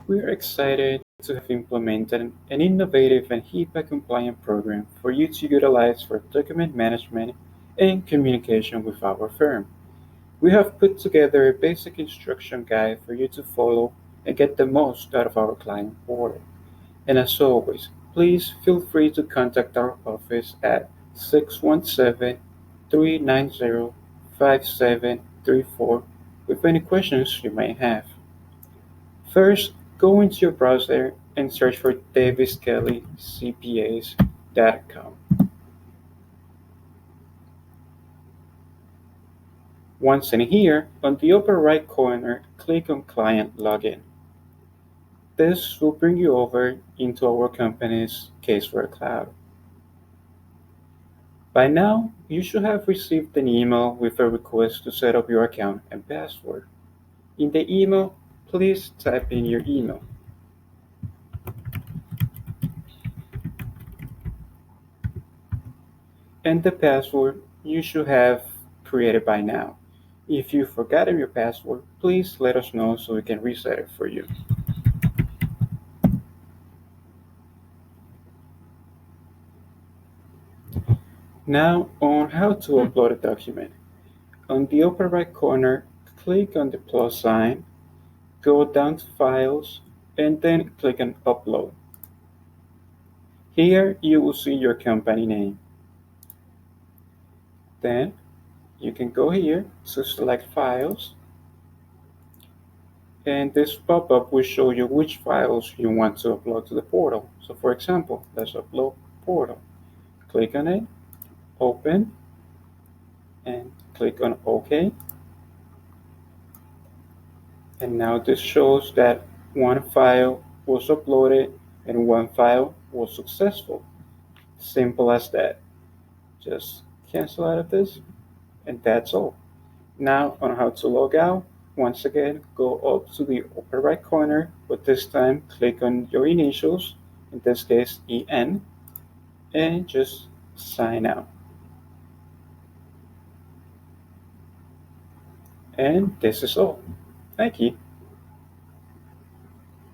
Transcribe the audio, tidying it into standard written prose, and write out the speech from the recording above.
We are excited to have implemented an innovative and HIPAA-compliant program for you to utilize for document management and communication with our firm. We have put together a basic instruction guide for you to follow and get the most out of our client portal. And as always, please feel free to contact our office at 617-390-5734 with any questions you may have. First, go into your browser and search for daviskellycpas.com. Once in here, on the upper right corner, click on Client Login. This will bring you over into our company's CaseWare Cloud. By now, you should have received an email with a request to set up your account and password. In the email, please type in your email. And the password you should have created by now. If you've forgotten your password, please let us know so we can reset it for you. Now on how to upload a document. On the upper right corner, click on the plus sign, go down to Files, and then click on Upload. Here you will see your company name. Then you can go here to select Files, and this pop-up will show you which files you want to upload to the portal. So for example, let's upload portal. Click on it, open, and click on OK. And now this shows that one file was uploaded and one file was successful. Simple as that. Just cancel out of this, and that's all. Now on how to log out, once again, go up to the upper right corner, but this time click on your initials, in this case EN, and just sign out. And this is all. Thank you.